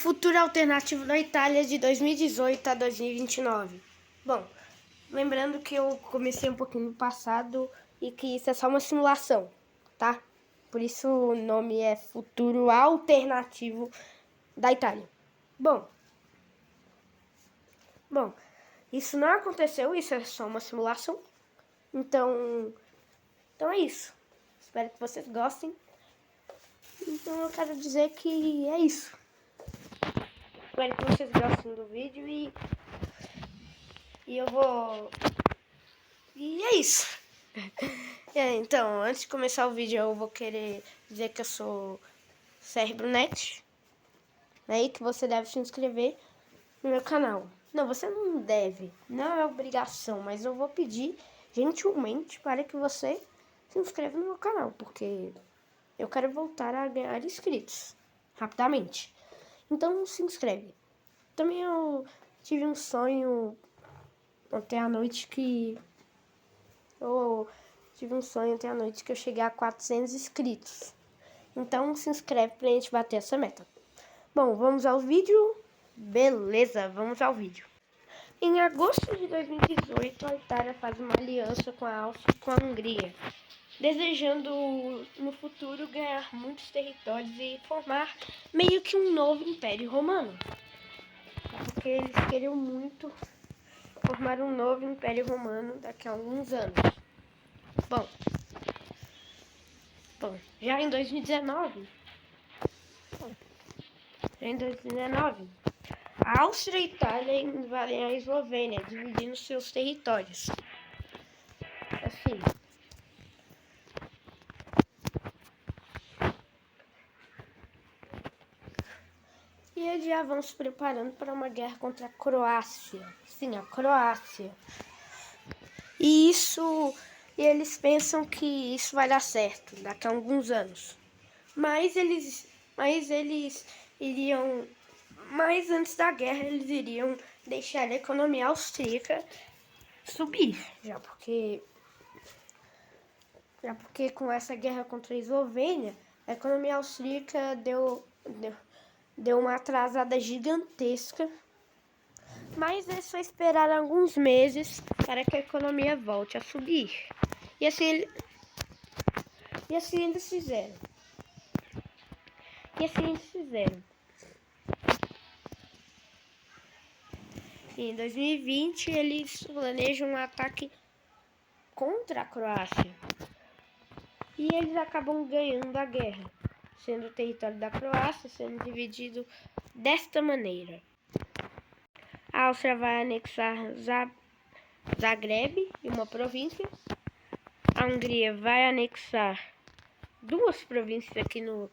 futuro alternativo da Itália de 2018 a 2029. Bom, lembrando que eu comecei um pouquinho no passado e que isso é só uma simulação, tá? Por isso o nome é Futuro Alternativo da Itália. Bom, isso não aconteceu, isso é só uma simulação. Então é isso. Espero que vocês gostem. Então eu quero dizer que é isso. Espero que vocês gostem do vídeo e eu vou... E é isso. Então, antes de começar o vídeo, eu vou querer dizer que eu sou CérebroNet, né? E que você deve se inscrever no meu canal. Não, você não deve, não é obrigação, mas eu vou pedir gentilmente para que você se inscreva no meu canal, porque eu quero voltar a ganhar inscritos rapidamente. Então se inscreve. Também eu tive um sonho ontem à noite que eu cheguei a 400 inscritos. Então se inscreve pra gente bater essa meta. Bom, vamos ao vídeo? Beleza, vamos ao vídeo. Em agosto de 2018, a Itália faz uma aliança com a Áustria e com a Hungria, desejando no futuro ganhar muitos territórios e formar meio que um novo Império Romano. Porque eles queriam muito formar um novo Império Romano daqui a alguns anos. Bom, já em 2019, a Áustria e a Itália invadem a Eslovênia, dividindo seus territórios. Assim, e eles já vão se preparando para uma guerra contra a Croácia. Sim, a Croácia. E eles pensam que isso vai dar certo daqui a alguns anos. Mas antes da guerra, eles iriam deixar a economia austríaca subir, já porque com essa guerra contra a Eslovênia, a economia austríaca deu uma atrasada gigantesca. Mas é só esperar alguns meses para que a economia volte a subir. E assim eles fizeram. Em 2020, eles planejam um ataque contra a Croácia. E eles acabam ganhando a guerra, sendo o território da Croácia sendo dividido desta maneira. A Áustria vai anexar Zagreb e uma província. A Hungria vai anexar duas províncias aqui no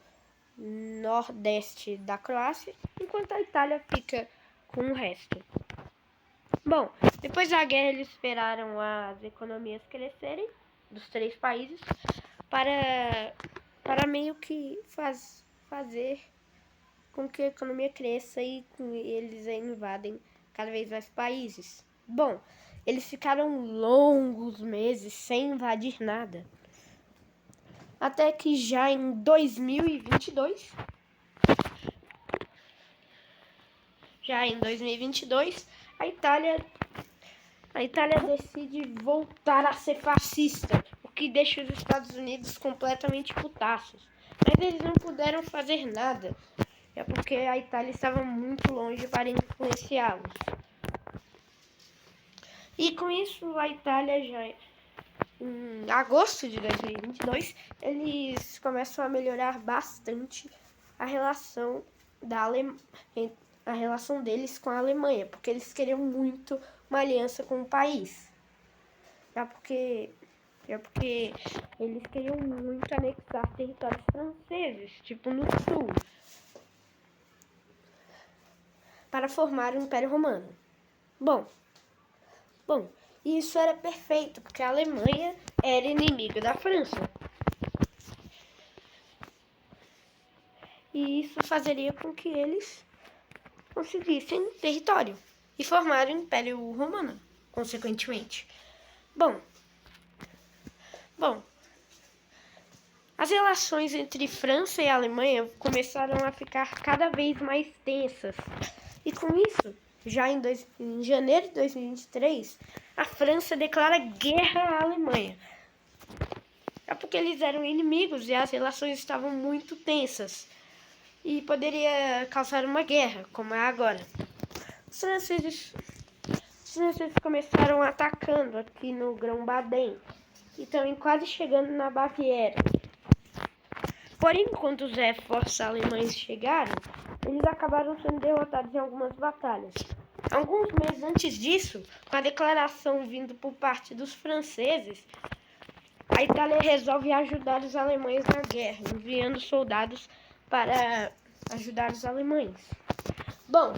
nordeste da Croácia, enquanto a Itália fica com o resto. Bom, depois da guerra eles esperaram as economias crescerem dos três países para meio que fazer com que a economia cresça e eles invadem cada vez mais países. Bom, eles ficaram longos meses sem invadir nada. Até que já em 2022, a Itália decide voltar a ser fascista, o que deixa os Estados Unidos completamente putaços. Mas eles não puderam fazer nada, porque a Itália estava muito longe para influenciá-los. E com isso, a Itália já em agosto de 2022, eles começam a melhorar bastante a relação deles com a Alemanha, porque eles queriam muito uma aliança com o país. Já porque eles queriam muito anexar territórios franceses, tipo no sul, para formar o Império Romano. Bom, isso era perfeito, porque a Alemanha era inimiga da França. E isso fazeria com que eles conseguissem território e formarem o Império Romano, consequentemente. Bom, As relações entre França e Alemanha começaram a ficar cada vez mais tensas. E com isso, já em janeiro de 2023, a França declara guerra à Alemanha. É porque eles eram inimigos e as relações estavam muito tensas. E poderia causar uma guerra, como é agora. Os franceses começaram atacando aqui no Grão-Baden e também quase chegando na Baviera. Porém, quando os reforços alemães chegaram, eles acabaram sendo derrotados em algumas batalhas. Alguns meses antes disso, com a declaração vindo por parte dos franceses, a Itália resolve ajudar os alemães na guerra, enviando soldados para ajudar os alemães. Bom,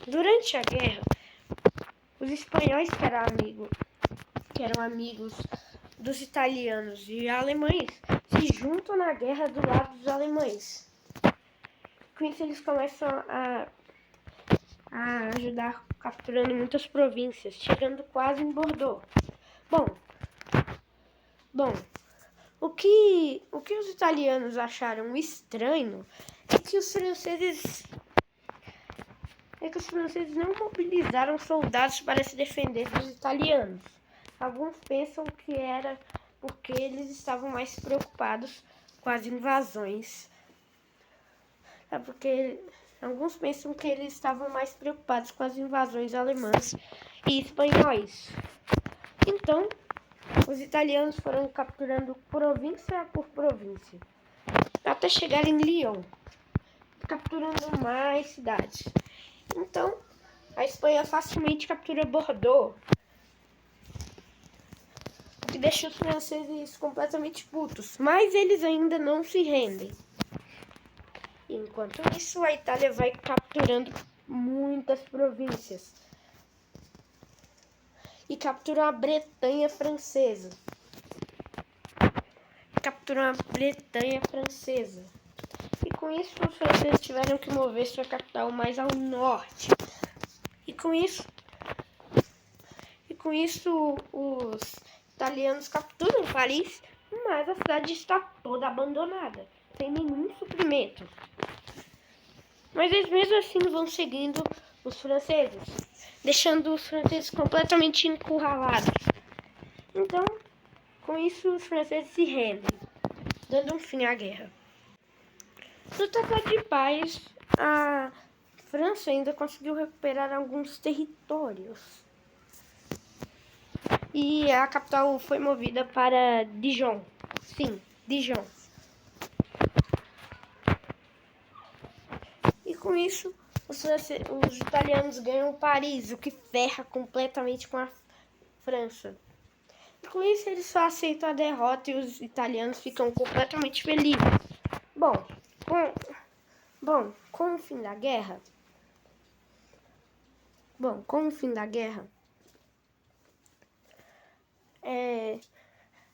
durante a guerra, os espanhóis que eram amigos dos italianos e alemães se juntam na guerra do lado dos alemães. Com isso eles começam a ajudar capturando muitas províncias, chegando quase em Bordeaux. Bom, o que os italianos acharam estranho é que os franceses não mobilizaram soldados para se defender dos italianos. Alguns pensam que era porque eles estavam mais preocupados com as invasões. Alguns pensam que eles estavam mais preocupados com as invasões alemãs e espanhóis. Então, os italianos foram capturando província por província, até chegar em Lyon, capturando mais cidades. Então, a Espanha facilmente captura Bordeaux, o que deixa os franceses completamente putos, mas eles ainda não se rendem. Enquanto isso, a Itália vai capturando muitas províncias e captura a Bretanha francesa. E com isso, os franceses tiveram que mover sua capital mais ao norte. E com isso, os italianos capturam Paris, mas a cidade está toda abandonada, sem nenhum suprimento. Mas eles mesmo assim vão seguindo os franceses, deixando os franceses completamente encurralados. Então, com isso, os franceses se rendem, dando um fim à guerra. No Tratado de Paz, a França ainda conseguiu recuperar alguns territórios. E a capital foi movida para Dijon. Sim, Dijon. E com isso, os italianos ganham Paris, o que ferra completamente com a França. E com isso, eles só aceitam a derrota e os italianos ficam completamente felizes. Com o fim da guerra,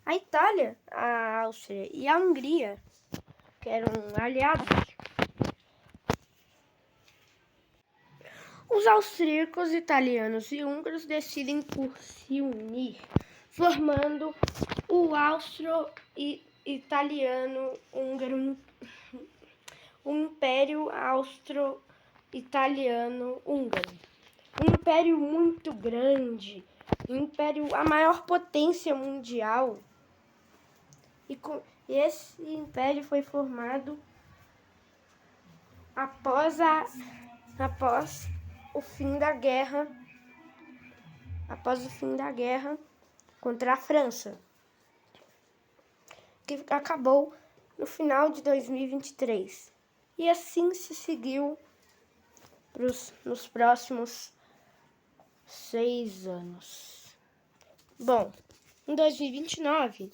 a Itália, a Áustria e a Hungria, que eram aliados, os austríacos, italianos e húngaros decidem por se unir, formando o austro-italiano-húngaro, o Império Austro-Italiano-Húngaro. Um império muito grande, a maior potência mundial. E esse império foi formado após o fim da guerra contra a França, que acabou no final de 2023. E assim se seguiu nos próximos 6 anos. Bom, em 2029,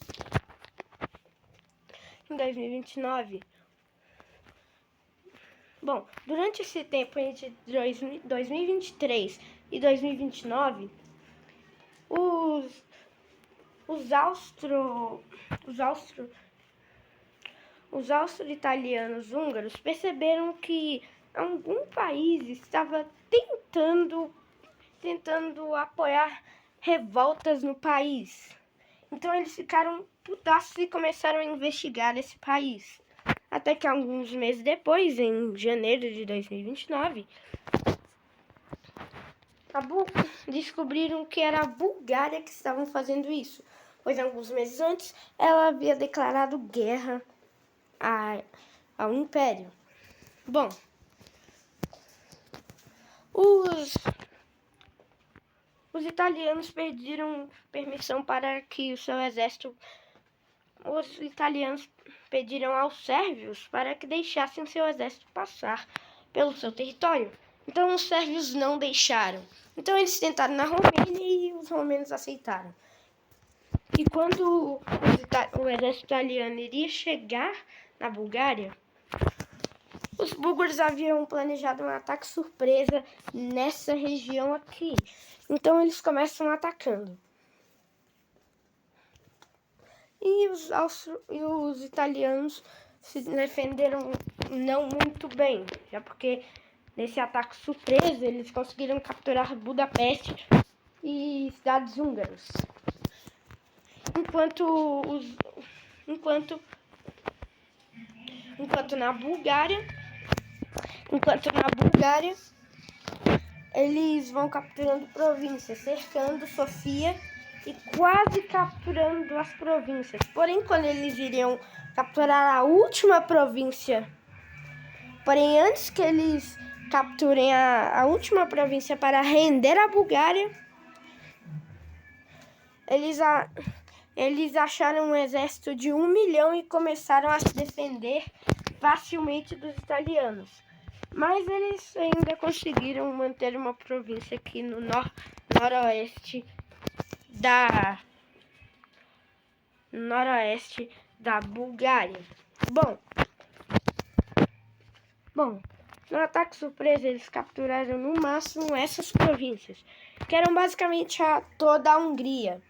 durante esse tempo entre 2023 e 2029, os austro-italianos húngaros perceberam que algum país estava tentando apoiar revoltas no país. Então eles ficaram putaços e começaram a investigar esse país. Até que alguns meses depois, em janeiro de 2029, descobriram que era a Bulgária que estavam fazendo isso, pois alguns meses antes ela havia declarado guerra ao Império. Bom, os italianos pediram permissão para que o seu exército... Os italianos pediram aos sérvios para que deixassem seu exército passar pelo seu território. Então os sérvios não deixaram. Então eles tentaram na Romênia e os romenos aceitaram. E quando o exército italiano iria chegar na Bulgária, os búlgaros haviam planejado um ataque surpresa nessa região aqui. Então eles começam atacando. E os italianos se defenderam não muito bem, já porque nesse ataque surpresa eles conseguiram capturar Budapeste e cidades húngaras. Enquanto na Bulgária, eles vão capturando províncias, cercando Sofia e quase capturando as províncias. Porém, quando eles iriam capturar a última província, antes que eles capturem a última província para render a Bulgária, eles acharam um exército de 1 milhão e começaram a se defender facilmente dos italianos. Mas eles ainda conseguiram manter uma província aqui no noroeste da Bulgária. Bom, no ataque surpresa eles capturaram no máximo essas províncias, que eram basicamente toda a Hungria.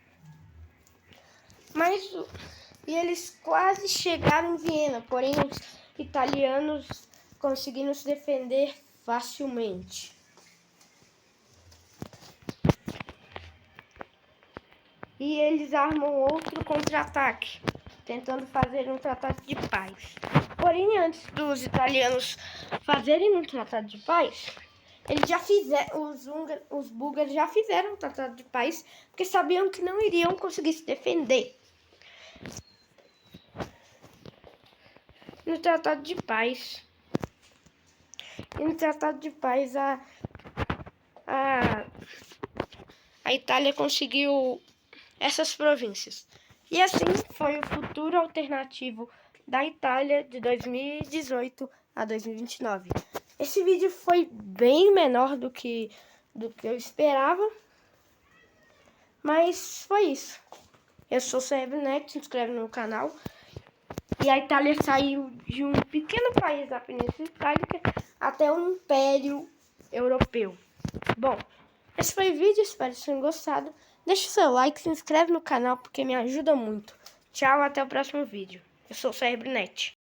E eles quase chegaram em Viena, porém os italianos conseguiram se defender facilmente. E eles armam outro contra-ataque, tentando fazer um tratado de paz. Porém, antes dos italianos fazerem um tratado de paz, eles já fizeram, os búlgaros já fizeram um tratado de paz, porque sabiam que não iriam conseguir se defender. No tratado de paz, a Itália conseguiu essas províncias. E assim foi o futuro alternativo da Itália de 2018 a 2029. Esse vídeo foi bem menor do que eu esperava, mas foi isso. Eu sou o CebreNet, se inscreve no canal. E a Itália saiu de um pequeno país da Península Itálica até um império europeu. Bom, esse foi o vídeo, espero que tenham gostado. Deixa o seu like, se inscreve no canal porque me ajuda muito. Tchau, até o próximo vídeo. Eu sou o CebreNet.